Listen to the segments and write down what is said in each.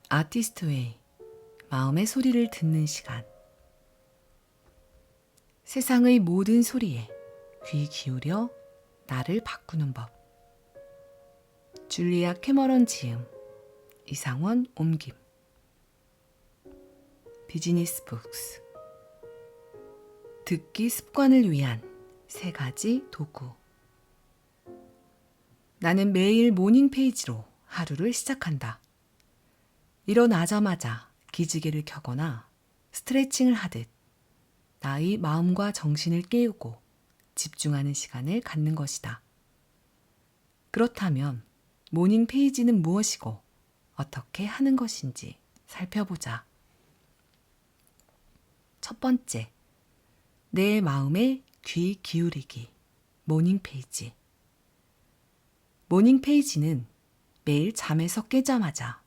아티스트웨이, 마음의 소리를 듣는 시간. 세상의 모든 소리에 귀 기울여 나를 바꾸는 법. 줄리아 캐머런 지음, 이상원 옮김. 비즈니스 북스. 듣기 습관을 위한 3가지 도구. 나는 매일 모닝 페이지로 하루를 시작한다. 일어나자마자 기지개를 켜거나 스트레칭을 하듯 나의 마음과 정신을 깨우고 집중하는 시간을 갖는 것이다. 그렇다면 모닝 페이지는 무엇이고 어떻게 하는 것인지 살펴보자. 첫 번째, 내 마음에 귀 기울이기. 모닝 페이지. 모닝 페이지는 매일 잠에서 깨자마자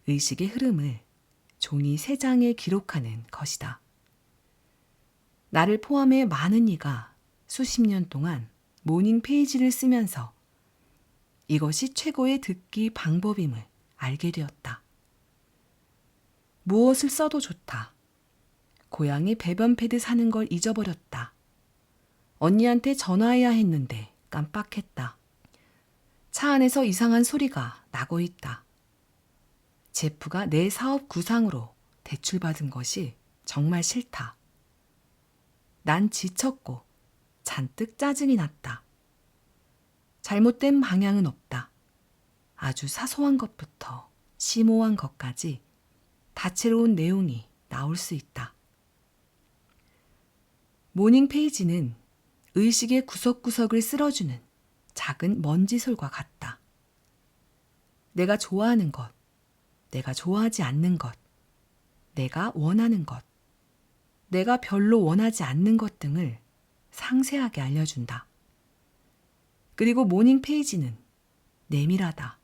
의식의 흐름을 종이 3장에 기록하는 것이다. 나를 포함해 많은 이가 수십 년 동안 모닝 페이지를 쓰면서 이것이 최고의 듣기 방법임을 알게 되었다. 무엇을 써도 좋다. 고양이 배변 패드 사는 걸 잊어버렸다. 언니한테 전화해야 했는데 깜빡했다. 차 안에서 이상한 소리가 나고 있다. 제프가 내 사업 구상으로 대출받은 것이 정말 싫다. 난 지쳤고 잔뜩 짜증이 났다. 잘못된 방향은 없다. 아주 사소한 것부터 심오한 것까지 다채로운 내용이 나올 수 있다. 모닝 페이지는 의식의 구석구석을 쓸어주는 작은 먼지솔과 같다. 내가 좋아하는 것, 내가 좋아하지 않는 것, 내가 원하는 것, 내가 별로 원하지 않는 것 등을 상세하게 알려준다. 그리고 모닝 페이지는 내밀하다.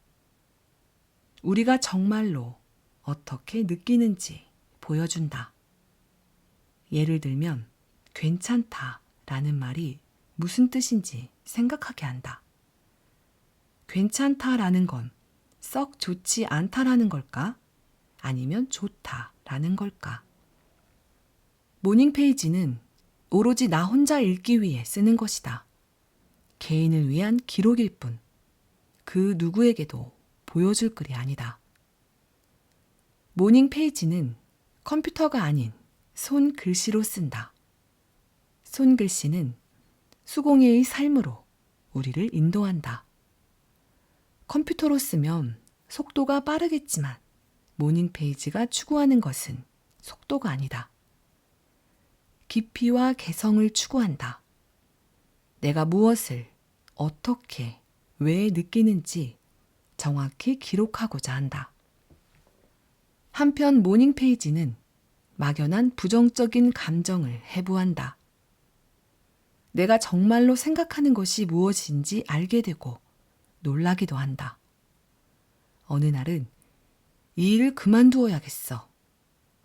우리가 정말로 어떻게 느끼는지 보여준다. 예를 들면 괜찮다라는 말이 무슨 뜻인지 생각하게 한다. 괜찮다라는 건 썩 좋지 않다라는 걸까? 아니면 좋다라는 걸까? 모닝 페이지는 오로지 나 혼자 읽기 위해 쓰는 것이다. 개인을 위한 기록일 뿐, 그 누구에게도 보여줄 글이 아니다. 모닝 페이지는 컴퓨터가 아닌 손글씨로 쓴다. 손글씨는 수공예의 삶으로 우리를 인도한다. 컴퓨터로 쓰면 속도가 빠르겠지만 모닝 페이지가 추구하는 것은 속도가 아니다. 깊이와 개성을 추구한다. 내가 무엇을 어떻게 왜 느끼는지 정확히 기록하고자 한다. 한편 모닝 페이지는 막연한 부정적인 감정을 해부한다. 내가 정말로 생각하는 것이 무엇인지 알게 되고 놀라기도 한다. 어느 날은 이 일을 그만두어야겠어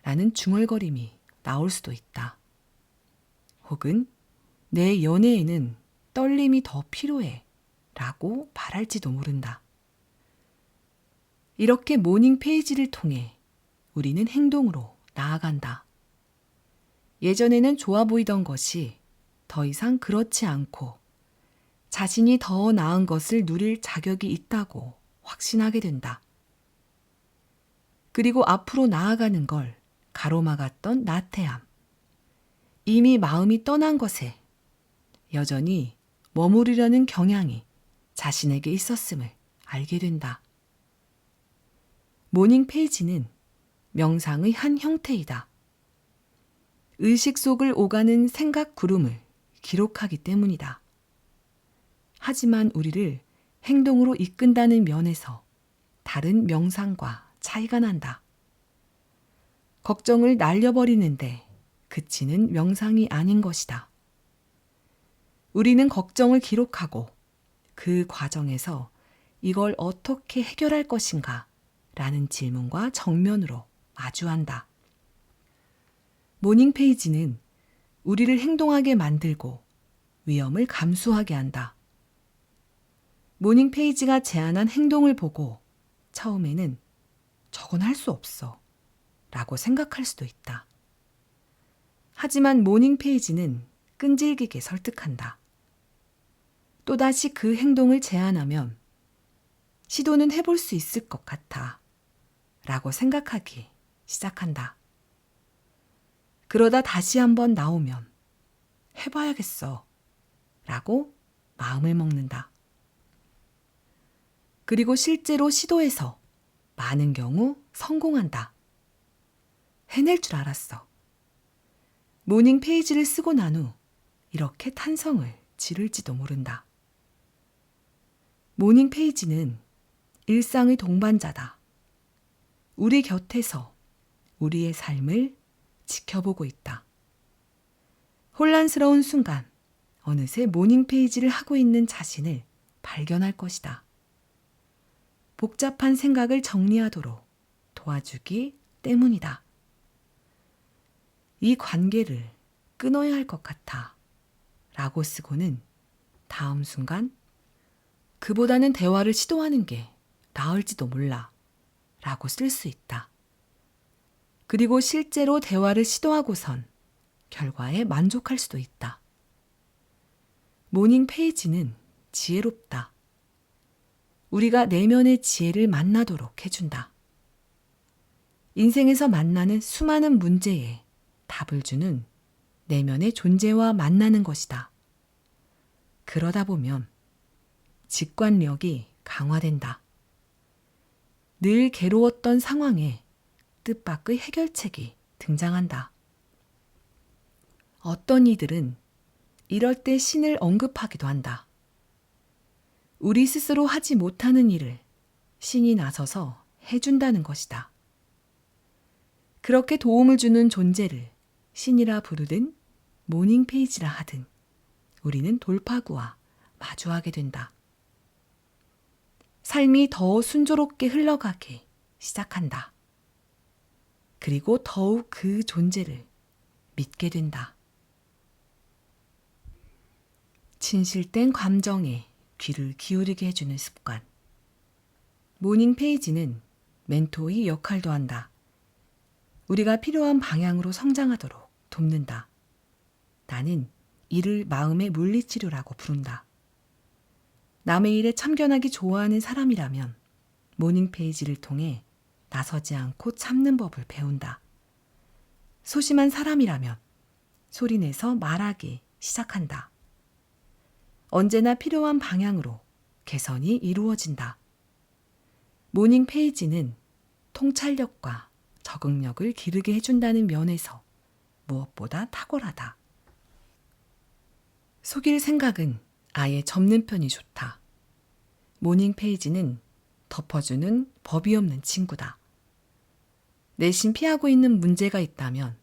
라는 중얼거림이 나올 수도 있다. 혹은 내 연애에는 떨림이 더 필요해 라고 말할지도 모른다. 이렇게 모닝 페이지를 통해 우리는 행동으로 나아간다. 예전에는 좋아 보이던 것이 더 이상 그렇지 않고 자신이 더 나은 것을 누릴 자격이 있다고 확신하게 된다. 그리고 앞으로 나아가는 걸 가로막았던 나태함, 이미 마음이 떠난 것에 여전히 머무르려는 경향이 자신에게 있었음을 알게 된다. 모닝 페이지는 명상의 한 형태이다. 의식 속을 오가는 생각 구름을 기록하기 때문이다. 하지만 우리를 행동으로 이끈다는 면에서 다른 명상과 차이가 난다. 걱정을 날려버리는데 그치는 명상이 아닌 것이다. 우리는 걱정을 기록하고 그 과정에서 이걸 어떻게 해결할 것인가 라는 질문과 정면으로 마주한다. 모닝 페이지는 우리를 행동하게 만들고 위험을 감수하게 한다. 모닝 페이지가 제안한 행동을 보고 처음에는 저건 할 수 없어 라고 생각할 수도 있다. 하지만 모닝 페이지는 끈질기게 설득한다. 또다시 그 행동을 제안하면 시도는 해볼 수 있을 것 같아 라고 생각하기 시작한다. 그러다 다시 한번 나오면 해봐야겠어 라고 마음을 먹는다. 그리고 실제로 시도해서 많은 경우 성공한다. 해낼 줄 알았어. 모닝 페이지를 쓰고 난 후 이렇게 탄성을 지를지도 모른다. 모닝 페이지는 일상의 동반자다. 우리 곁에서 우리의 삶을 지켜보고 있다. 혼란스러운 순간 어느새 모닝 페이지를 하고 있는 자신을 발견할 것이다. 복잡한 생각을 정리하도록 도와주기 때문이다. 이 관계를 끊어야 할 것 같아 라고 쓰고는 다음 순간 그보다는 대화를 시도하는 게 나을지도 몰라 라고 쓸 수 있다. 그리고 실제로 대화를 시도하고선 결과에 만족할 수도 있다. 모닝 페이지는 지혜롭다. 우리가 내면의 지혜를 만나도록 해준다. 인생에서 만나는 수많은 문제에 답을 주는 내면의 존재와 만나는 것이다. 그러다 보면 직관력이 강화된다. 늘 괴로웠던 상황에 뜻밖의 해결책이 등장한다. 어떤 이들은 이럴 때 신을 언급하기도 한다. 우리 스스로 하지 못하는 일을 신이 나서서 해준다는 것이다. 그렇게 도움을 주는 존재를 신이라 부르든 모닝 페이지라 하든 우리는 돌파구와 마주하게 된다. 삶이 더 순조롭게 흘러가기 시작한다. 그리고 더욱 그 존재를 믿게 된다. 진실된 감정에 귀를 기울이게 해주는 습관. 모닝 페이지는 멘토의 역할도 한다. 우리가 필요한 방향으로 성장하도록 돕는다. 나는 이를 마음의 물리치료라고 부른다. 남의 일에 참견하기 좋아하는 사람이라면 모닝 페이지를 통해 나서지 않고 참는 법을 배운다. 소심한 사람이라면 소리내서 말하기 시작한다. 언제나 필요한 방향으로 개선이 이루어진다. 모닝 페이지는 통찰력과 적응력을 기르게 해준다는 면에서 무엇보다 탁월하다. 속일 생각은 아예 접는 편이 좋다. 모닝 페이지는 덮어주는 법이 없는 친구다. 내심 피하고 있는 문제가 있다면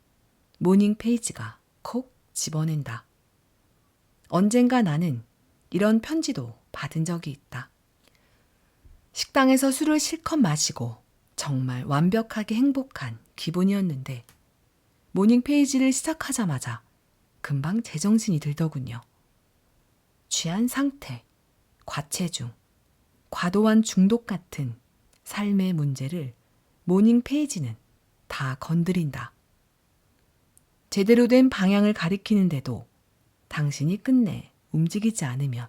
모닝 페이지가 콕 집어낸다. 언젠가 나는 이런 편지도 받은 적이 있다. 식당에서 술을 실컷 마시고 정말 완벽하게 행복한 기분이었는데 모닝 페이지를 시작하자마자 금방 제정신이 들더군요. 취한 상태, 과체중, 과도한 중독 같은 삶의 문제를 모닝 페이지는 다 건드린다. 제대로 된 방향을 가리키는데도 당신이 끝내 움직이지 않으면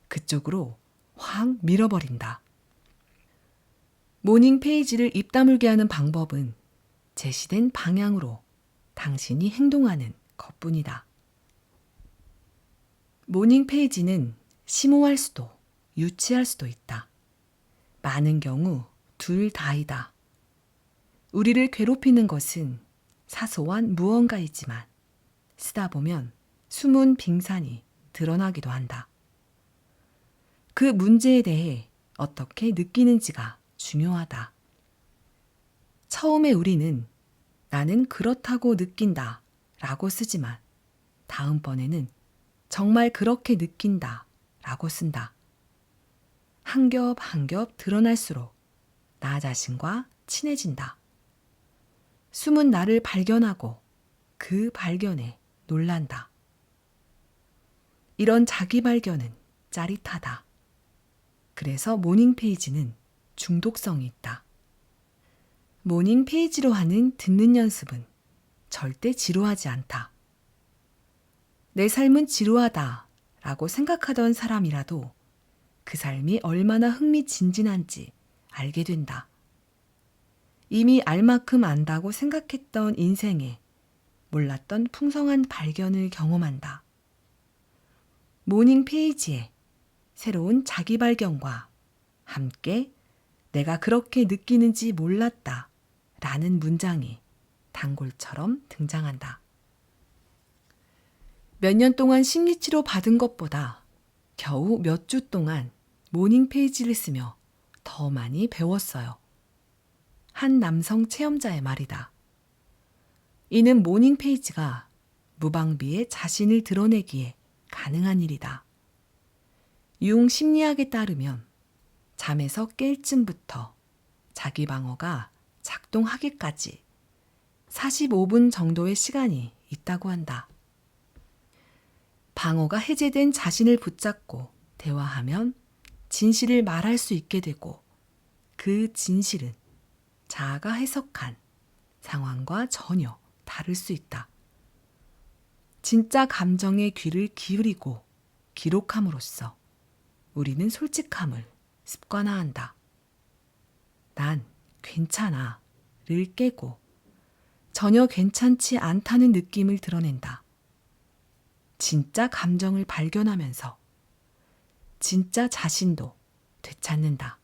그쪽으로 확 밀어버린다. 모닝 페이지를 입 다물게 하는 방법은 제시된 방향으로 당신이 행동하는 것뿐이다. 모닝 페이지는 심오할 수도 유치할 수도 있다. 많은 경우 둘 다이다. 우리를 괴롭히는 것은 사소한 무언가이지만 쓰다 보면 숨은 빙산이 드러나기도 한다. 그 문제에 대해 어떻게 느끼는지가 중요하다. 처음에 우리는 나는 그렇다고 느낀다 라고 쓰지만 다음번에는 정말 그렇게 느낀다 라고 쓴다. 한 겹 한 겹 드러날수록 나 자신과 친해진다. 숨은 나를 발견하고 그 발견에 놀란다. 이런 자기 발견은 짜릿하다. 그래서 모닝 페이지는 중독성이 있다. 모닝 페이지로 하는 듣는 연습은 절대 지루하지 않다. 내 삶은 지루하다 라고 생각하던 사람이라도 그 삶이 얼마나 흥미진진한지 알게 된다. 이미 알 만큼 안다고 생각했던 인생에 몰랐던 풍성한 발견을 경험한다. 모닝 페이지에 새로운 자기 발견과 함께 내가 그렇게 느끼는지 몰랐다 라는 문장이 단골처럼 등장한다. 몇 년 동안 심리치료 받은 것보다 겨우 몇 주 동안 모닝 페이지를 쓰며 더 많이 배웠어요. 한 남성 체험자의 말이다. 이는 모닝 페이지가 무방비에 자신을 드러내기에 가능한 일이다. 융 심리학에 따르면 잠에서 깰 쯤부터 자기 방어가 작동하기까지 45분 정도의 시간이 있다고 한다. 방어가 해제된 자신을 붙잡고 대화하면 진실을 말할 수 있게 되고 그 진실은 자아가 해석한 상황과 전혀 다를 수 있다. 진짜 감정에 귀를 기울이고 기록함으로써 우리는 솔직함을 습관화한다. 난 괜찮아를 깨고 전혀 괜찮지 않다는 느낌을 드러낸다. 진짜 감정을 발견하면서 진짜 자신도 되찾는다.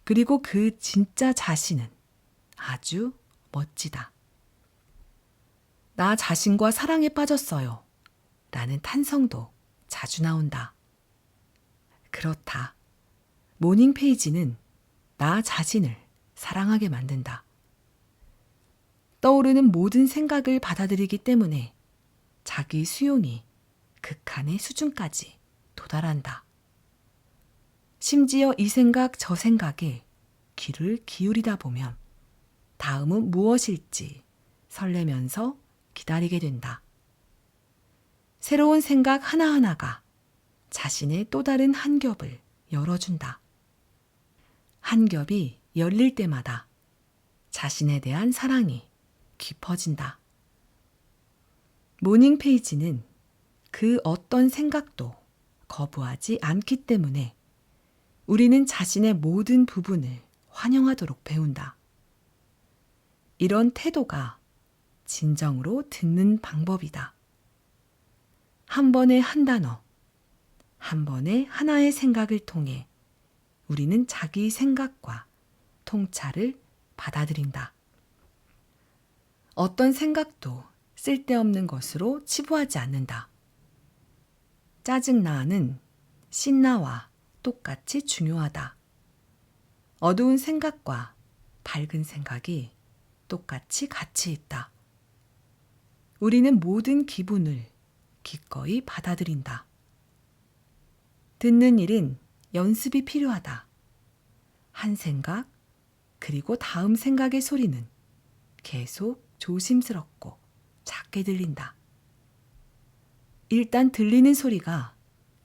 그리고 그 진짜 자신은 아주 멋지다. 나 자신과 사랑에 빠졌어요. 라는 탄성도 자주 나온다. 그렇다. 모닝 페이지는 나 자신을 사랑하게 만든다. 떠오르는 모든 생각을 받아들이기 때문에 자기 수용이 극한의 수준까지 도달한다. 심지어 이 생각 저 생각에 귀를 기울이다 보면 다음은 무엇일지 설레면서 기다리게 된다. 새로운 생각 하나하나가 자신의 또 다른 한 겹을 열어준다. 한 겹이 열릴 때마다 자신에 대한 사랑이 깊어진다. 모닝 페이지는 그 어떤 생각도 거부하지 않기 때문에 우리는 자신의 모든 부분을 환영하도록 배운다. 이런 태도가 진정으로 듣는 방법이다. 한 번의 한 단어, 한 번의 하나의 생각을 통해 우리는 자기 생각과 통찰을 받아들인다. 어떤 생각도 쓸데없는 것으로 치부하지 않는다. 짜증나는 신나와 똑같이 중요하다. 어두운 생각과 밝은 생각이 똑같이 가치 있다. 우리는 모든 기분을 기꺼이 받아들인다. 듣는 일은 연습이 필요하다. 한 생각, 그리고 다음 생각의 소리는 계속 조심스럽고 작게 들린다. 일단 들리는 소리가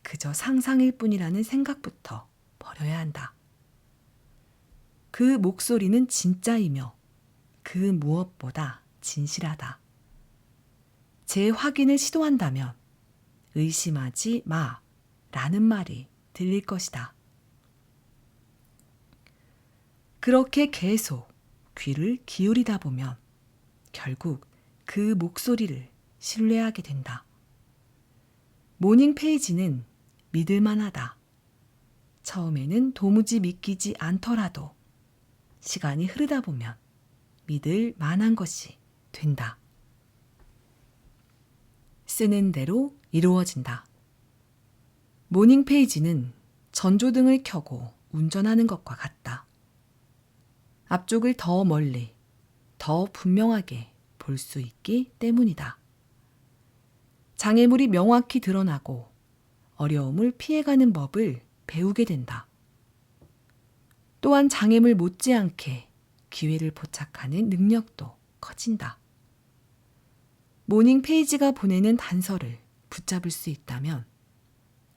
그저 상상일 뿐이라는 생각부터 버려야 한다. 그 목소리는 진짜이며 그 무엇보다 진실하다. 재확인을 시도한다면 의심하지 마 라는 말이 들릴 것이다. 그렇게 계속 귀를 기울이다 보면 결국 그 목소리를 신뢰하게 된다. 모닝 페이지는 믿을만하다. 처음에는 도무지 믿기지 않더라도 시간이 흐르다 보면 믿을 만한 것이 된다. 쓰는 대로 이루어진다. 모닝 페이지는 전조등을 켜고 운전하는 것과 같다. 앞쪽을 더 멀리, 더 분명하게 볼 수 있기 때문이다. 장애물이 명확히 드러나고 어려움을 피해가는 법을 배우게 된다. 또한 장애물 못지않게 기회를 포착하는 능력도 커진다. 모닝 페이지가 보내는 단서를 붙잡을 수 있다면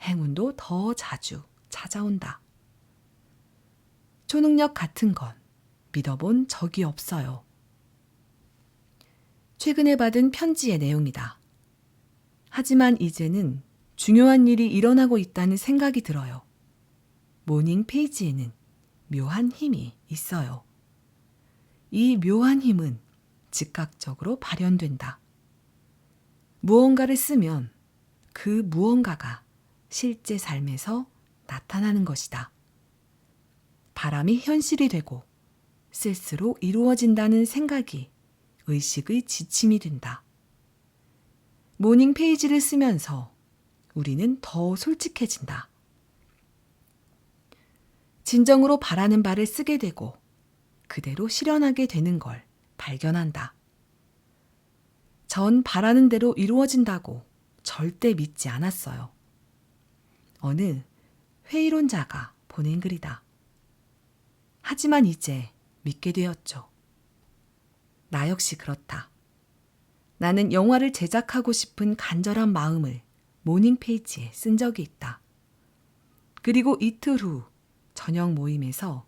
행운도 더 자주 찾아온다. 초능력 같은 건 믿어본 적이 없어요. 최근에 받은 편지의 내용이다. 하지만 이제는 중요한 일이 일어나고 있다는 생각이 들어요. 모닝 페이지에는 묘한 힘이 있어요. 이 묘한 힘은 즉각적으로 발현된다. 무언가를 쓰면 그 무언가가 실제 삶에서 나타나는 것이다. 바람이 현실이 되고 쓸수록 이루어진다는 생각이 의식의 지침이 된다. 모닝 페이지를 쓰면서 우리는 더 솔직해진다. 진정으로 바라는 바를 쓰게 되고 그대로 실현하게 되는 걸 발견한다. 전 바라는 대로 이루어진다고 절대 믿지 않았어요. 어느 회의론자가 보낸 글이다. 하지만 이제 믿게 되었죠. 나 역시 그렇다. 나는 영화를 제작하고 싶은 간절한 마음을 모닝 페이지에 쓴 적이 있다. 그리고 이틀 후 저녁 모임에서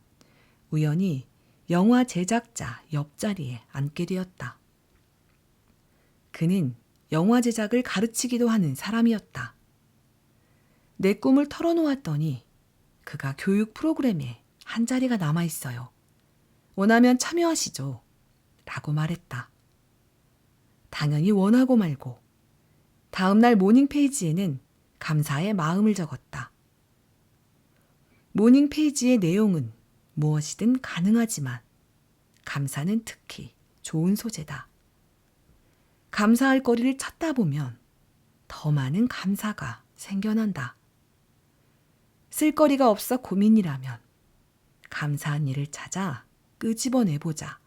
우연히 영화 제작자 옆자리에 앉게 되었다. 그는 영화 제작을 가르치기도 하는 사람이었다. 내 꿈을 털어놓았더니 그가 교육 프로그램에 한 자리가 남아있어요. 원하면 참여하시죠. 라고 말했다. 당연히 원하고 말고 다음날 모닝 페이지에는 감사의 마음을 적었다. 모닝 페이지의 내용은 무엇이든 가능하지만 감사는 특히 좋은 소재다. 감사할 거리를 찾다 보면 더 많은 감사가 생겨난다. 쓸거리가 없어 고민이라면 감사한 일을 찾아 끄집어내보자.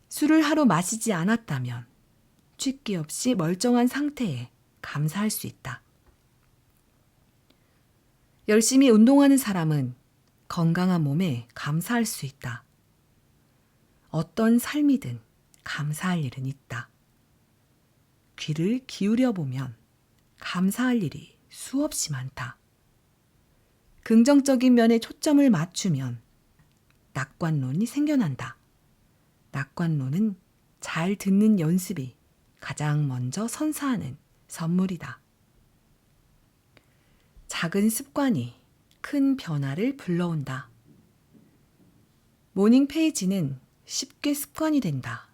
술을 하루 마시지 않았다면 취기 없이 멀쩡한 상태에 감사할 수 있다. 열심히 운동하는 사람은 건강한 몸에 감사할 수 있다. 어떤 삶이든 감사할 일은 있다. 귀를 기울여 보면 감사할 일이 수없이 많다. 긍정적인 면에 초점을 맞추면 낙관론이 생겨난다. 낙관론은 잘 듣는 연습이 가장 먼저 선사하는 선물이다. 작은 습관이 큰 변화를 불러온다. 모닝 페이지는 쉽게 습관이 된다.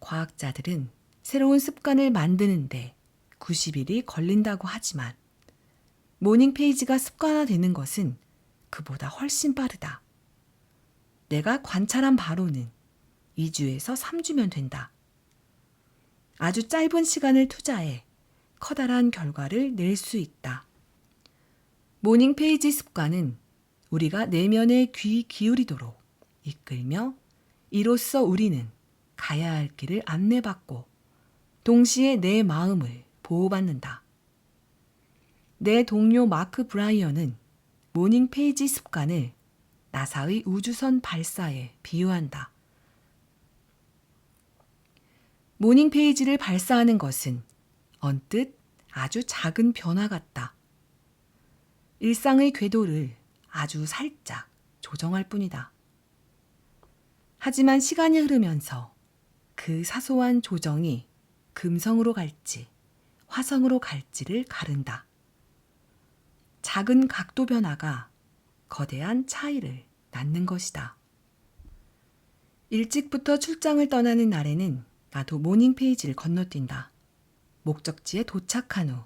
과학자들은 새로운 습관을 만드는데 90일이 걸린다고 하지만 모닝 페이지가 습관화되는 것은 그보다 훨씬 빠르다. 내가 관찰한 바로는 2주에서 3주면 된다. 아주 짧은 시간을 투자해 커다란 결과를 낼 수 있다. 모닝 페이지 습관은 우리가 내면에 귀 기울이도록 이끌며 이로써 우리는 가야 할 길을 안내받고 동시에 내 마음을 보호받는다. 내 동료 마크 브라이언은 모닝 페이지 습관을 나사의 우주선 발사에 비유한다. 모닝 페이지를 발사하는 것은 언뜻 아주 작은 변화 같다. 일상의 궤도를 아주 살짝 조정할 뿐이다. 하지만 시간이 흐르면서 그 사소한 조정이 금성으로 갈지 화성으로 갈지를 가른다. 작은 각도 변화가 거대한 차이를 낳는 것이다. 일찍부터 출장을 떠나는 날에는 나도 모닝 페이지를 건너뛴다. 목적지에 도착한 후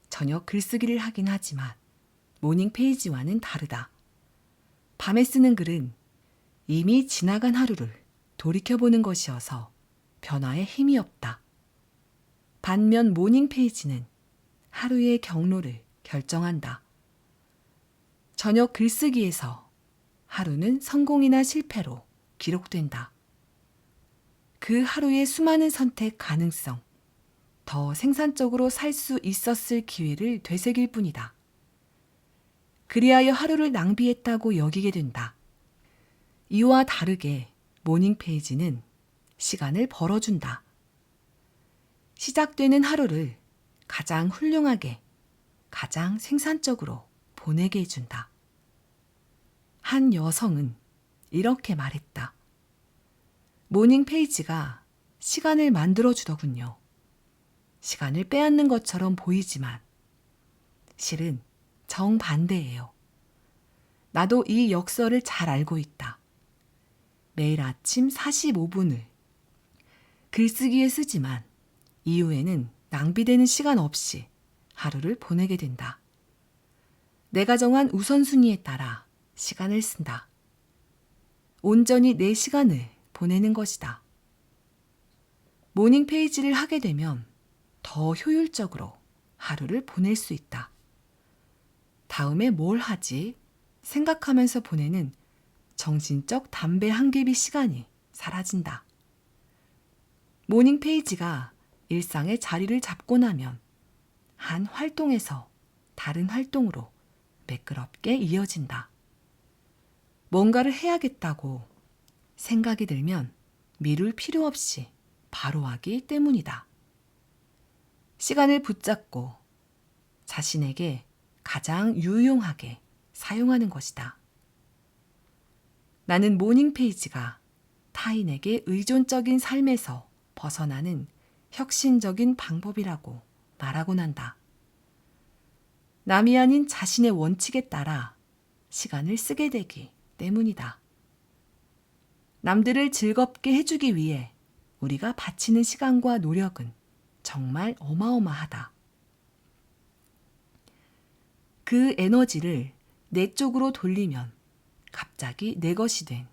저녁 글쓰기를 하긴 하지만 모닝 페이지와는 다르다. 밤에 쓰는 글은 이미 지나간 하루를 돌이켜보는 것이어서 변화에 힘이 없다. 반면 모닝 페이지는 하루의 경로를 결정한다. 저녁 글쓰기에서 하루는 성공이나 실패로 기록된다. 그 하루의 수많은 선택 가능성, 더 생산적으로 살 수 있었을 기회를 되새길 뿐이다. 그리하여 하루를 낭비했다고 여기게 된다. 이와 다르게 모닝 페이지는 시간을 벌어준다. 시작되는 하루를 가장 훌륭하게, 가장 생산적으로 보내게 해준다. 한 여성은 이렇게 말했다. 모닝 페이지가 시간을 만들어주더군요. 시간을 빼앗는 것처럼 보이지만 실은 정반대예요. 나도 이 역설을 잘 알고 있다. 매일 아침 45분을 글쓰기에 쓰지만 이후에는 낭비되는 시간 없이 하루를 보내게 된다. 내가 정한 우선순위에 따라 시간을 쓴다. 온전히 내 시간을 보내는 것이다. 모닝 페이지를 하게 되면 더 효율적으로 하루를 보낼 수 있다. 다음에 뭘 하지? 생각하면서 보내는 정신적 담배 한 개비 시간이 사라진다. 모닝 페이지가 일상의 자리를 잡고 나면 한 활동에서 다른 활동으로 매끄럽게 이어진다. 뭔가를 해야겠다고 생각이 들면 미룰 필요 없이 바로 하기 때문이다. 시간을 붙잡고 자신에게 가장 유용하게 사용하는 것이다. 나는 모닝 페이지가 타인에게 의존적인 삶에서 벗어나는 혁신적인 방법이라고 말하곤 한다. 남이 아닌 자신의 원칙에 따라 시간을 쓰게 되기 때문이다. 남들을 즐겁게 해주기 위해 우리가 바치는 시간과 노력은 정말 어마어마하다. 그 에너지를 내 쪽으로 돌리면 갑자기 내 것이 된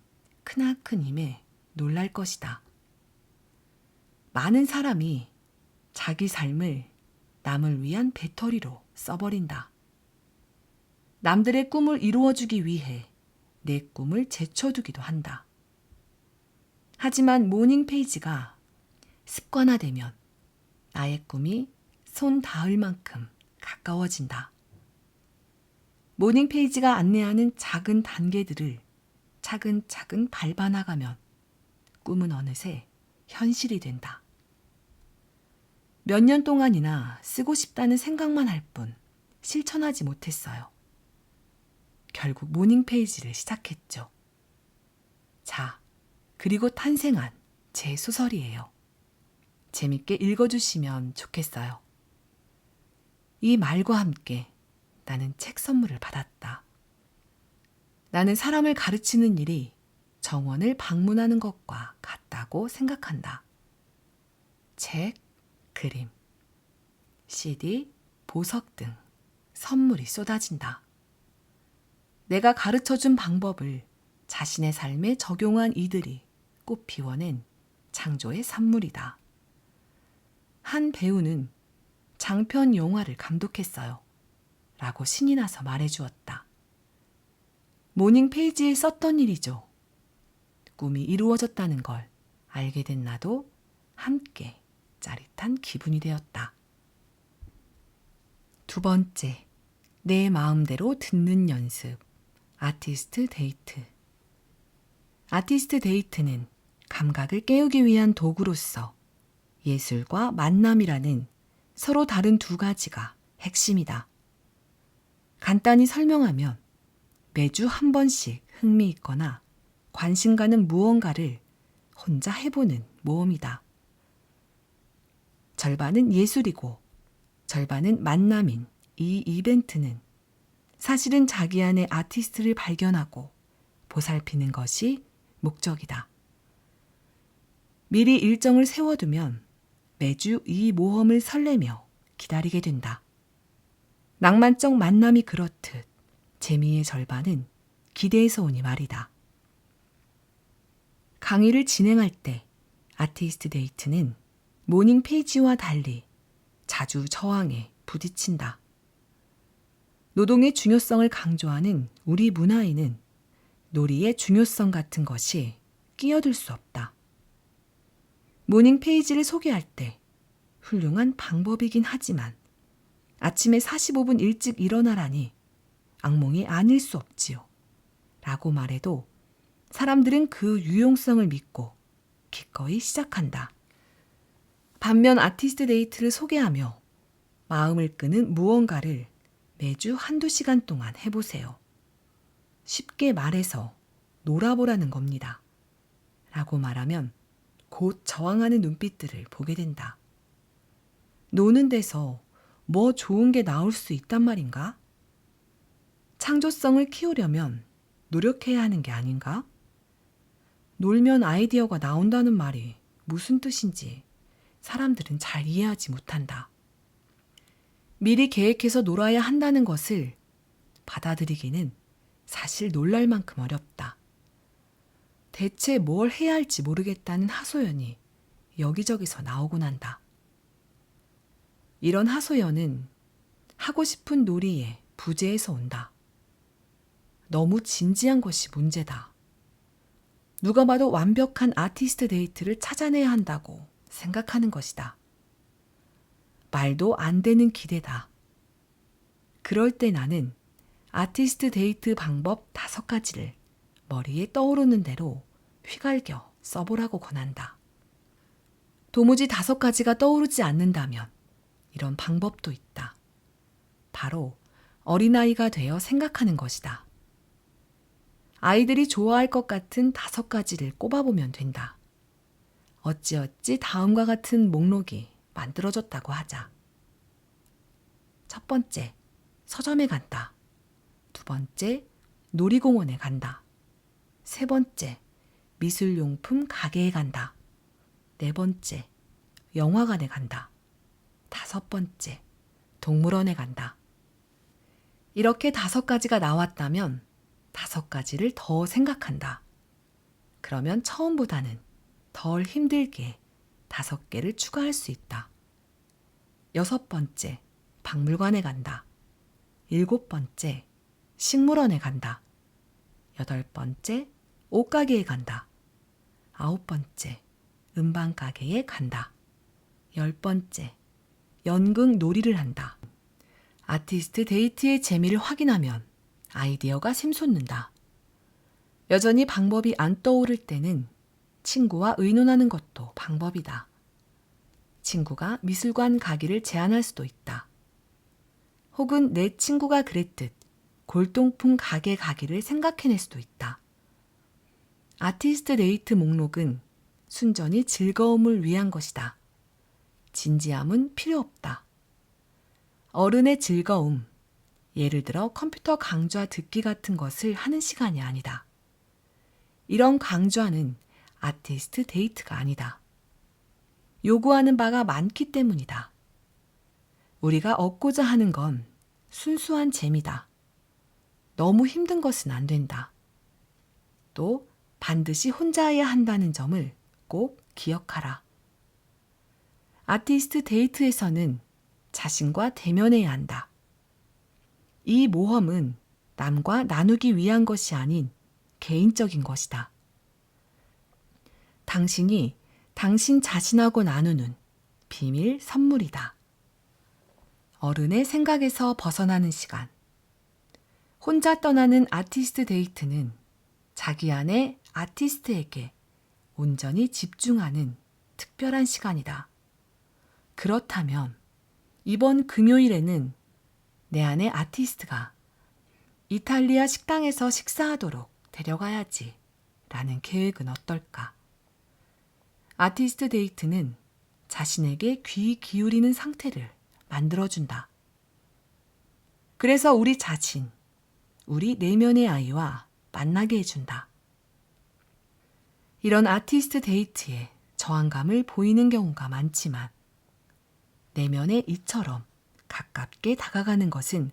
크나큰 힘에 놀랄 것이다. 많은 사람이 자기 삶을 남을 위한 배터리로 써버린다. 남들의 꿈을 이루어주기 위해 내 꿈을 제쳐두기도 한다. 하지만 모닝 페이지가 습관화되면 나의 꿈이 손 닿을 만큼 가까워진다. 모닝 페이지가 안내하는 작은 단계들을 차근차근 밟아나가면 꿈은 어느새 현실이 된다. 몇 년 동안이나 쓰고 싶다는 생각만 할 뿐 실천하지 못했어요. 결국 모닝 페이지를 시작했죠. 자, 그리고 탄생한 제 소설이에요. 재밌게 읽어주시면 좋겠어요. 이 말과 함께 나는 책 선물을 받았다. 나는 사람을 가르치는 일이 정원을 방문하는 것과 같다고 생각한다. 책, 그림, CD, 보석 등 선물이 쏟아진다. 내가 가르쳐준 방법을 자신의 삶에 적용한 이들이 꽃 피워낸 창조의 산물이다. 한 배우는 장편 영화를 감독했어요. 라고 신이 나서 말해주었다. 모닝 페이지에 썼던 일이죠. 꿈이 이루어졌다는 걸 알게 된 나도 함께 짜릿한 기분이 되었다. 두 번째, 내 마음대로 듣는 연습, 아티스트 데이트. 아티스트 데이트는 감각을 깨우기 위한 도구로서 예술과 만남이라는 서로 다른 두 가지가 핵심이다. 간단히 설명하면 매주 한 번씩 흥미있거나 관심 가는 무언가를 혼자 해보는 모험이다. 절반은 예술이고 절반은 만남인 이 이벤트는 사실은 자기 안의 아티스트를 발견하고 보살피는 것이 목적이다. 미리 일정을 세워두면 매주 이 모험을 설레며 기다리게 된다. 낭만적 만남이 그렇듯 재미의 절반은 기대에서 오니 말이다. 강의를 진행할 때 아티스트 데이트는 모닝 페이지와 달리 자주 저항에 부딪힌다. 노동의 중요성을 강조하는 우리 문화에는 놀이의 중요성 같은 것이 끼어들 수 없다. 모닝 페이지를 소개할 때 훌륭한 방법이긴 하지만 아침에 45분 일찍 일어나라니 악몽이 아닐 수 없지요. 라고 말해도 사람들은 그 유용성을 믿고 기꺼이 시작한다. 반면 아티스트 데이트를 소개하며 마음을 끄는 무언가를 매주 한두 시간 동안 해보세요. 쉽게 말해서 놀아보라는 겁니다. 라고 말하면 곧 저항하는 눈빛들을 보게 된다. 노는 데서 뭐 좋은 게 나올 수 있단 말인가? 창조성을 키우려면 노력해야 하는 게 아닌가? 놀면 아이디어가 나온다는 말이 무슨 뜻인지 사람들은 잘 이해하지 못한다. 미리 계획해서 놀아야 한다는 것을 받아들이기는 사실 놀랄 만큼 어렵다. 대체 뭘 해야 할지 모르겠다는 하소연이 여기저기서 나오곤 한다. 이런 하소연은 하고 싶은 놀이의 부재에서 온다. 너무 진지한 것이 문제다. 누가 봐도 완벽한 아티스트 데이트를 찾아내야 한다고 생각하는 것이다. 말도 안 되는 기대다. 그럴 때 나는 아티스트 데이트 방법 5가지를 머리에 떠오르는 대로 휘갈겨 써보라고 권한다. 도무지 5가지가 떠오르지 않는다면 이런 방법도 있다. 바로 어린아이가 되어 생각하는 것이다. 아이들이 좋아할 것 같은 5가지를 꼽아보면 된다. 어찌어찌 다음과 같은 목록이 만들어졌다고 하자. 첫 번째, 서점에 간다. 두 번째, 놀이공원에 간다. 세 번째, 미술용품 가게에 간다. 네 번째, 영화관에 간다. 5번째, 동물원에 간다. 이렇게 5가지가 나왔다면 5가지를 더 생각한다. 그러면 처음보다는 덜 힘들게 5개를 추가할 수 있다. 6번째, 박물관에 간다. 7번째, 식물원에 간다. 8번째, 옷가게에 간다. 9번째, 음반가게에 간다. 10번째, 연극 놀이를 한다. 아티스트 데이트의 재미를 확인하면 아이디어가 샘솟는다. 여전히 방법이 안 떠오를 때는 친구와 의논하는 것도 방법이다. 친구가 미술관 가기를 제안할 수도 있다. 혹은 내 친구가 그랬듯 골동품 가게 가기를 생각해낼 수도 있다. 아티스트 데이트 목록은 순전히 즐거움을 위한 것이다. 진지함은 필요 없다. 어른의 즐거움, 예를 들어 컴퓨터 강좌 듣기 같은 것을 하는 시간이 아니다. 이런 강좌는 아티스트 데이트가 아니다. 요구하는 바가 많기 때문이다. 우리가 얻고자 하는 건 순수한 재미다. 너무 힘든 것은 안 된다. 또 반드시 혼자 해야 한다는 점을 꼭 기억하라. 아티스트 데이트에서는 자신과 대면해야 한다. 이 모험은 남과 나누기 위한 것이 아닌 개인적인 것이다. 당신이 당신 자신하고 나누는 비밀 선물이다. 어른의 생각에서 벗어나는 시간. 혼자 떠나는 아티스트 데이트는 자기 안의 아티스트에게 온전히 집중하는 특별한 시간이다. 그렇다면 이번 금요일에는 내 안의 아티스트가 이탈리아 식당에서 식사하도록 데려가야지 라는 계획은 어떨까? 아티스트 데이트는 자신에게 귀 기울이는 상태를 만들어준다. 그래서 우리 자신, 우리 내면의 아이와 만나게 해준다. 이런 아티스트 데이트에 저항감을 보이는 경우가 많지만 내면의 이처럼 가깝게 다가가는 것은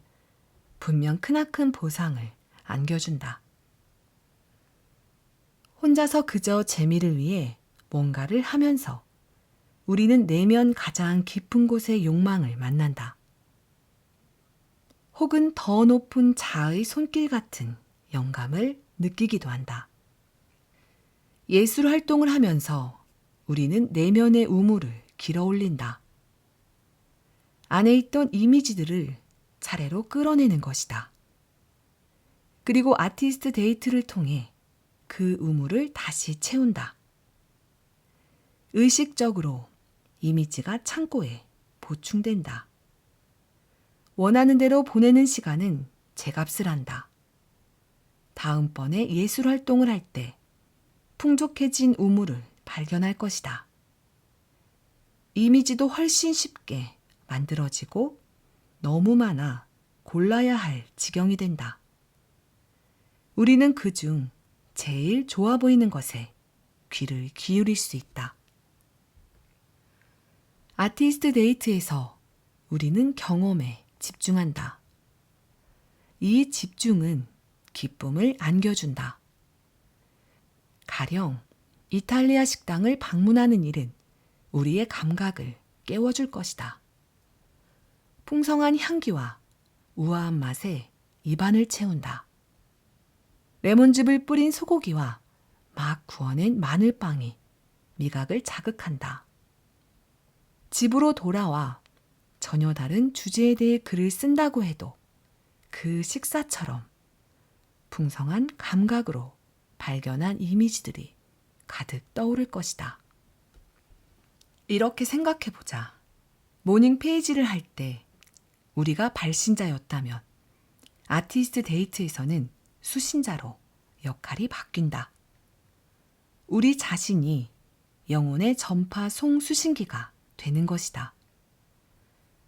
분명 크나큰 보상을 안겨준다. 혼자서 그저 재미를 위해 뭔가를 하면서 우리는 내면 가장 깊은 곳의 욕망을 만난다. 혹은 더 높은 자아의 손길 같은 영감을 느끼기도 한다. 예술 활동을 하면서 우리는 내면의 우물을 길어 올린다. 안에 있던 이미지들을 차례로 끌어내는 것이다. 그리고 아티스트 데이트를 통해 그 우물을 다시 채운다. 의식적으로 이미지가 창고에 보충된다. 원하는 대로 보내는 시간은 제값을 한다. 다음번에 예술 활동을 할 때 풍족해진 우물을 발견할 것이다. 이미지도 훨씬 쉽게 만들어지고 너무 많아 골라야 할 지경이 된다. 우리는 그중 제일 좋아 보이는 것에 귀를 기울일 수 있다. 아티스트 데이트에서 우리는 경험에 집중한다. 이 집중은 기쁨을 안겨준다. 가령 이탈리아 식당을 방문하는 일은 우리의 감각을 깨워줄 것이다. 풍성한 향기와 우아한 맛에 입안을 채운다. 레몬즙을 뿌린 소고기와 막 구워낸 마늘빵이 미각을 자극한다. 집으로 돌아와 전혀 다른 주제에 대해 글을 쓴다고 해도 그 식사처럼 풍성한 감각으로 발견한 이미지들이 가득 떠오를 것이다. 이렇게 생각해보자. 모닝 페이지를 할 때 우리가 발신자였다면 아티스트 데이트에서는 수신자로 역할이 바뀐다. 우리 자신이 영혼의 전파 송수신기가 되는 것이다.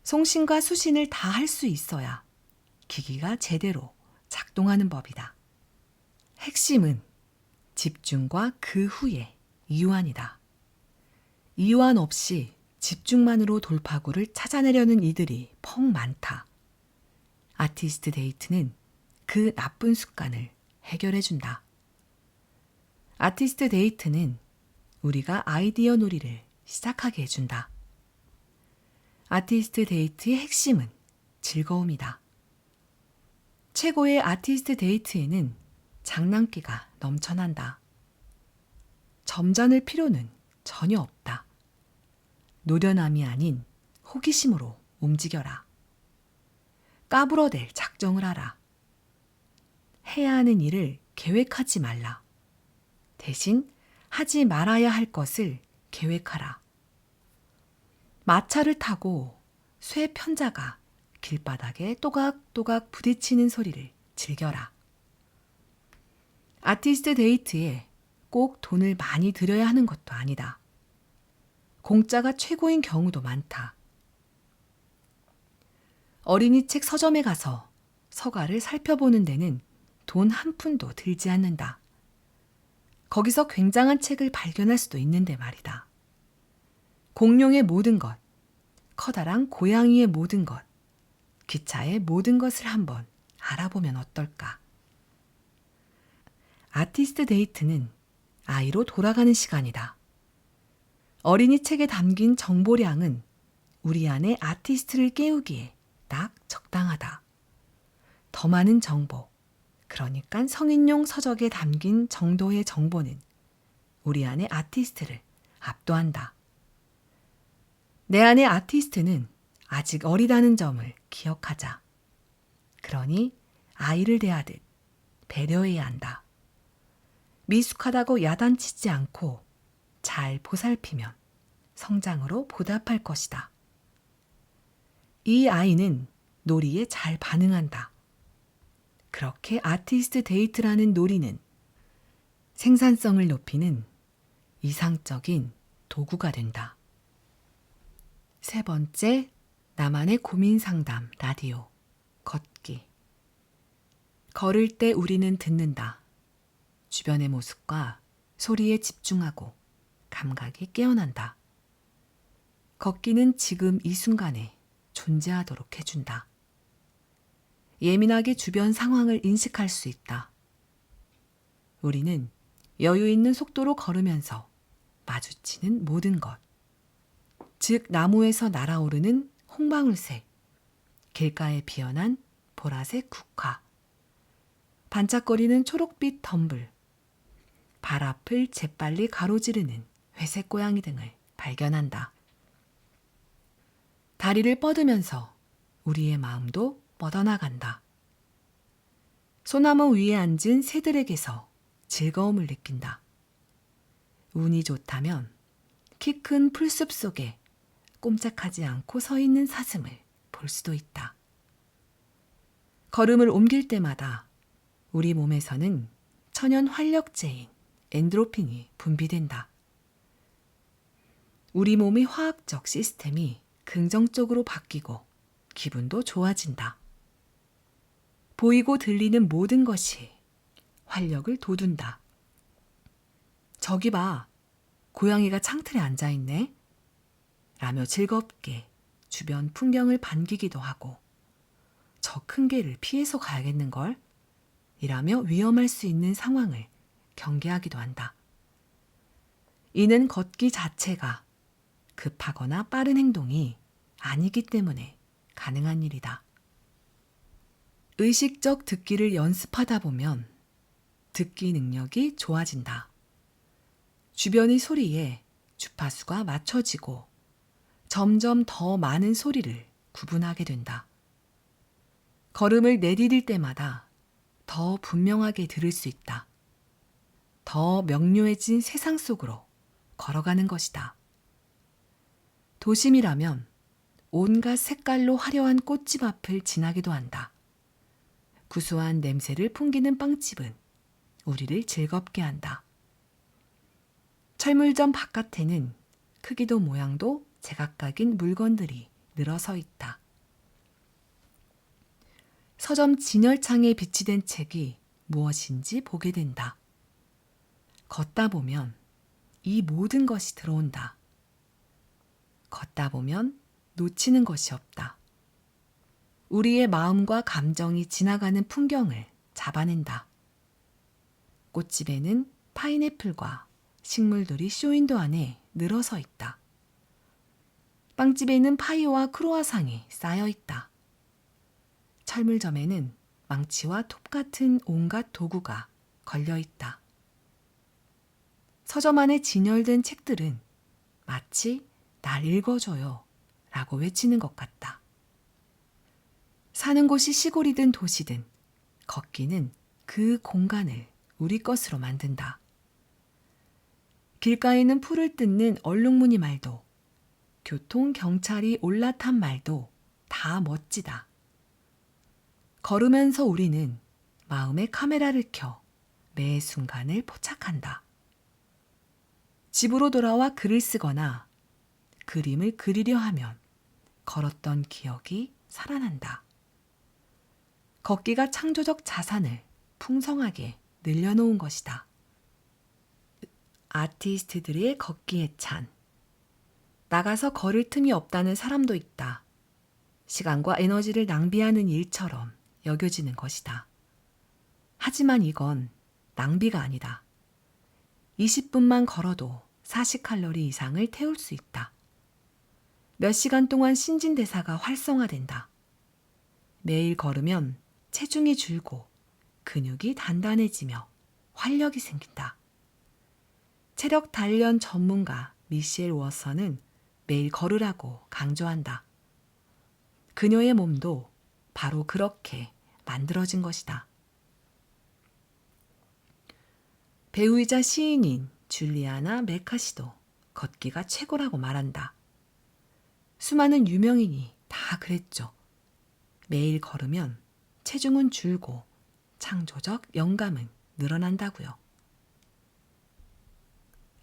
송신과 수신을 다 할 수 있어야 기기가 제대로 작동하는 법이다. 핵심은 집중과 그 후의 이완이다. 이완 없이 집중만으로 돌파구를 찾아내려는 이들이 퍽 많다. 아티스트 데이트는 그 나쁜 습관을 해결해준다. 아티스트 데이트는 우리가 아이디어 놀이를 시작하게 해준다. 아티스트 데이트의 핵심은 즐거움이다. 최고의 아티스트 데이트에는 장난기가 넘쳐난다. 점잖을 필요는 전혀 없다. 노련함이 아닌 호기심으로 움직여라. 까불어댈 작정을 하라. 해야 하는 일을 계획하지 말라. 대신 하지 말아야 할 것을 계획하라. 마차를 타고 쇠 편자가 길바닥에 또각또각 부딪히는 소리를 즐겨라. 아티스트 데이트에 꼭 돈을 많이 들여야 하는 것도 아니다. 공짜가 최고인 경우도 많다. 어린이 책 서점에 가서 서가를 살펴보는 데는 돈 한 푼도 들지 않는다. 거기서 굉장한 책을 발견할 수도 있는데 말이다. 공룡의 모든 것, 커다란 고양이의 모든 것, 기차의 모든 것을 한번 알아보면 어떨까? 아티스트 데이트는 아이로 돌아가는 시간이다. 어린이 책에 담긴 정보량은 우리 안에 아티스트를 깨우기에 딱 적당하다. 더 많은 정보, 그러니까 성인용 서적에 담긴 정도의 정보는 우리 안에 아티스트를 압도한다. 내 안의 아티스트는 아직 어리다는 점을 기억하자. 그러니 아이를 대하듯 배려해야 한다. 미숙하다고 야단치지 않고 잘 보살피면 성장으로 보답할 것이다. 이 아이는 놀이에 잘 반응한다. 그렇게 아티스트 데이트라는 놀이는 생산성을 높이는 이상적인 도구가 된다. 세 번째, 나만의 고민 상담 라디오, 걷기. 걸을 때 우리는 듣는다. 주변의 모습과 소리에 집중하고 감각이 깨어난다. 걷기는 지금 이 순간에 존재하도록 해준다. 예민하게 주변 상황을 인식할 수 있다. 우리는 여유 있는 속도로 걸으면서 마주치는 모든 것, 즉 나무에서 날아오르는 홍방울새, 길가에 피어난 보라색 국화, 반짝거리는 초록빛 덤불, 발 앞을 재빨리 가로지르는 회색 고양이 등을 발견한다. 다리를 뻗으면서 우리의 마음도 뻗어나간다. 소나무 위에 앉은 새들에게서 즐거움을 느낀다. 운이 좋다면 키 큰 풀숲 속에 꼼짝하지 않고 서 있는 사슴을 볼 수도 있다. 걸음을 옮길 때마다 우리 몸에서는 천연 활력제인 엔도르핀이 분비된다. 우리 몸의 화학적 시스템이 긍정적으로 바뀌고 기분도 좋아진다. 보이고 들리는 모든 것이 활력을 돋운다. 저기 봐, 고양이가 창틀에 앉아있네. 라며 즐겁게 주변 풍경을 반기기도 하고 저 큰 개를 피해서 가야겠는걸? 이라며 위험할 수 있는 상황을 경계하기도 한다. 이는 걷기 자체가 급하거나 빠른 행동이 아니기 때문에 가능한 일이다. 의식적 듣기를 연습하다 보면 듣기 능력이 좋아진다. 주변의 소리에 주파수가 맞춰지고 점점 더 많은 소리를 구분하게 된다. 걸음을 내디딜 때마다 더 분명하게 들을 수 있다. 더 명료해진 세상 속으로 걸어가는 것이다. 도심이라면 온갖 색깔로 화려한 꽃집 앞을 지나기도 한다. 구수한 냄새를 풍기는 빵집은 우리를 즐겁게 한다. 철물점 바깥에는 크기도 모양도 제각각인 물건들이 늘어서 있다. 서점 진열창에 비치된 책이 무엇인지 보게 된다. 걷다 보면 이 모든 것이 들어온다. 걷다 보면 놓치는 것이 없다. 우리의 마음과 감정이 지나가는 풍경을 잡아낸다. 꽃집에는 파인애플과 식물들이 쇼윈도 안에 늘어서 있다. 빵집에는 파이와 크로와상이 쌓여 있다. 철물점에는 망치와 톱 같은 온갖 도구가 걸려 있다. 서점 안에 진열된 책들은 마치 날 읽어줘요 라고 외치는 것 같다. 사는 곳이 시골이든 도시든 걷기는 그 공간을 우리 것으로 만든다. 길가에는 풀을 뜯는 얼룩무늬 말도, 교통 경찰이 올라탄 말도 다 멋지다. 걸으면서 우리는 마음의 카메라를 켜 매 순간을 포착한다. 집으로 돌아와 글을 쓰거나 그림을 그리려 하면 걸었던 기억이 살아난다. 걷기가 창조적 자산을 풍성하게 늘려놓은 것이다. 아티스트들의 걷기에 찬. 나가서 걸을 틈이 없다는 사람도 있다. 시간과 에너지를 낭비하는 일처럼 여겨지는 것이다. 하지만 이건 낭비가 아니다. 20분만 걸어도 40칼로리 이상을 태울 수 있다. 몇 시간 동안 신진대사가 활성화된다. 매일 걸으면 체중이 줄고 근육이 단단해지며 활력이 생긴다. 체력 단련 전문가 미셸 워서는 매일 걸으라고 강조한다. 그녀의 몸도 바로 그렇게 만들어진 것이다. 배우이자 시인인 줄리아나 메카시도 걷기가 최고라고 말한다. 수많은 유명인이 다 그랬죠. 매일 걸으면 체중은 줄고 창조적 영감은 늘어난다고요.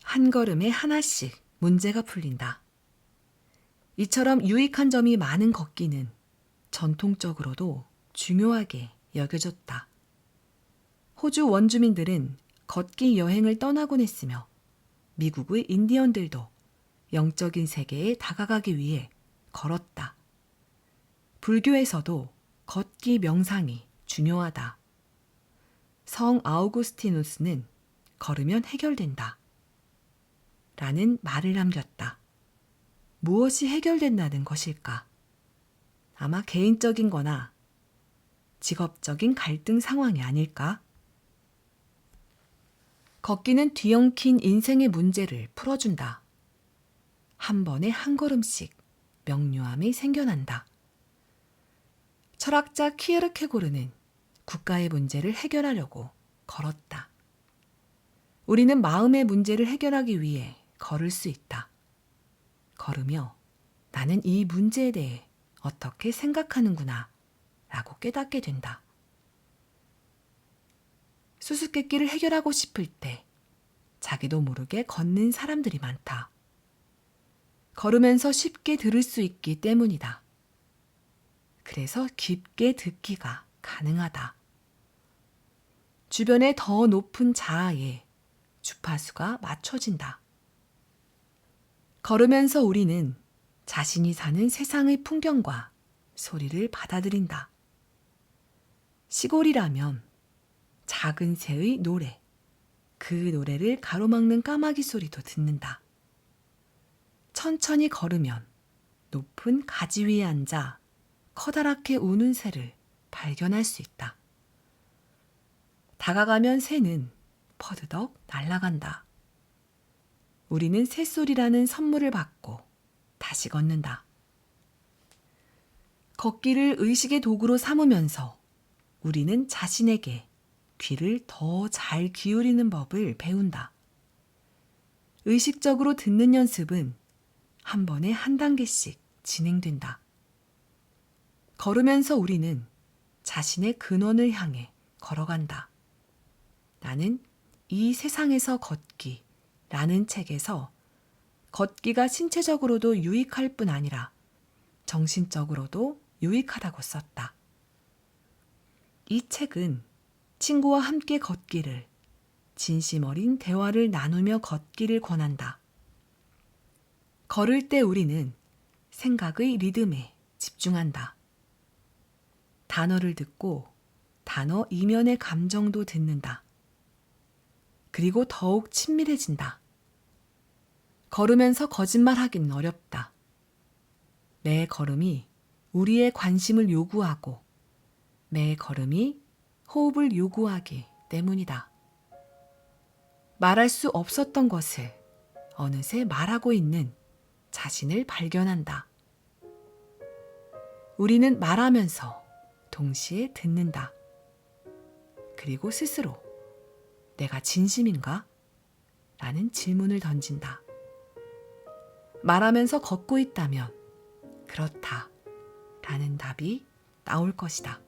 한 걸음에 하나씩 문제가 풀린다. 이처럼 유익한 점이 많은 걷기는 전통적으로도 중요하게 여겨졌다. 호주 원주민들은 걷기 여행을 떠나곤 했으며 미국의 인디언들도 영적인 세계에 다가가기 위해 걸었다. 불교에서도 걷기 명상이 중요하다. 성 아우구스티누스는 걸으면 해결된다. 라는 말을 남겼다. 무엇이 해결된다는 것일까? 아마 개인적인 거나 직업적인 갈등 상황이 아닐까? 걷기는 뒤엉킨 인생의 문제를 풀어준다. 한 번에 한 걸음씩 명료함이 생겨난다. 철학자 키에르케고르는 국가의 문제를 해결하려고 걸었다. 우리는 마음의 문제를 해결하기 위해 걸을 수 있다. 걸으며 나는 이 문제에 대해 어떻게 생각하는구나 라고 깨닫게 된다. 수수께끼를 해결하고 싶을 때 자기도 모르게 걷는 사람들이 많다. 걸으면서 쉽게 들을 수 있기 때문이다. 그래서 깊게 듣기가 가능하다. 주변의 더 높은 자아에 주파수가 맞춰진다. 걸으면서 우리는 자신이 사는 세상의 풍경과 소리를 받아들인다. 시골이라면 작은 새의 노래, 그 노래를 가로막는 까마귀 소리도 듣는다. 천천히 걸으면 높은 가지 위에 앉아 커다랗게 우는 새를 발견할 수 있다. 다가가면 새는 퍼드덕 날아간다. 우리는 새소리라는 선물을 받고 다시 걷는다. 걷기를 의식의 도구로 삼으면서 우리는 자신에게 귀를 더 잘 기울이는 법을 배운다. 의식적으로 듣는 연습은 한 번에 한 단계씩 진행된다. 걸으면서 우리는 자신의 근원을 향해 걸어간다. 나는 이 세상에서 걷기라는 책에서 걷기가 신체적으로도 유익할 뿐 아니라 정신적으로도 유익하다고 썼다. 이 책은 친구와 함께 걷기를, 진심 어린 대화를 나누며 걷기를 권한다. 걸을 때 우리는 생각의 리듬에 집중한다. 단어를 듣고 단어 이면의 감정도 듣는다. 그리고 더욱 친밀해진다. 걸으면서 거짓말하기는 어렵다. 매 걸음이 우리의 관심을 요구하고 매 걸음이 호흡을 요구하기 때문이다. 말할 수 없었던 것을 어느새 말하고 있는 자신을 발견한다. 우리는 말하면서 동시에 듣는다. 그리고 스스로 내가 진심인가? 라는 질문을 던진다. 말하면서 걷고 있다면 그렇다 라는 답이 나올 것이다.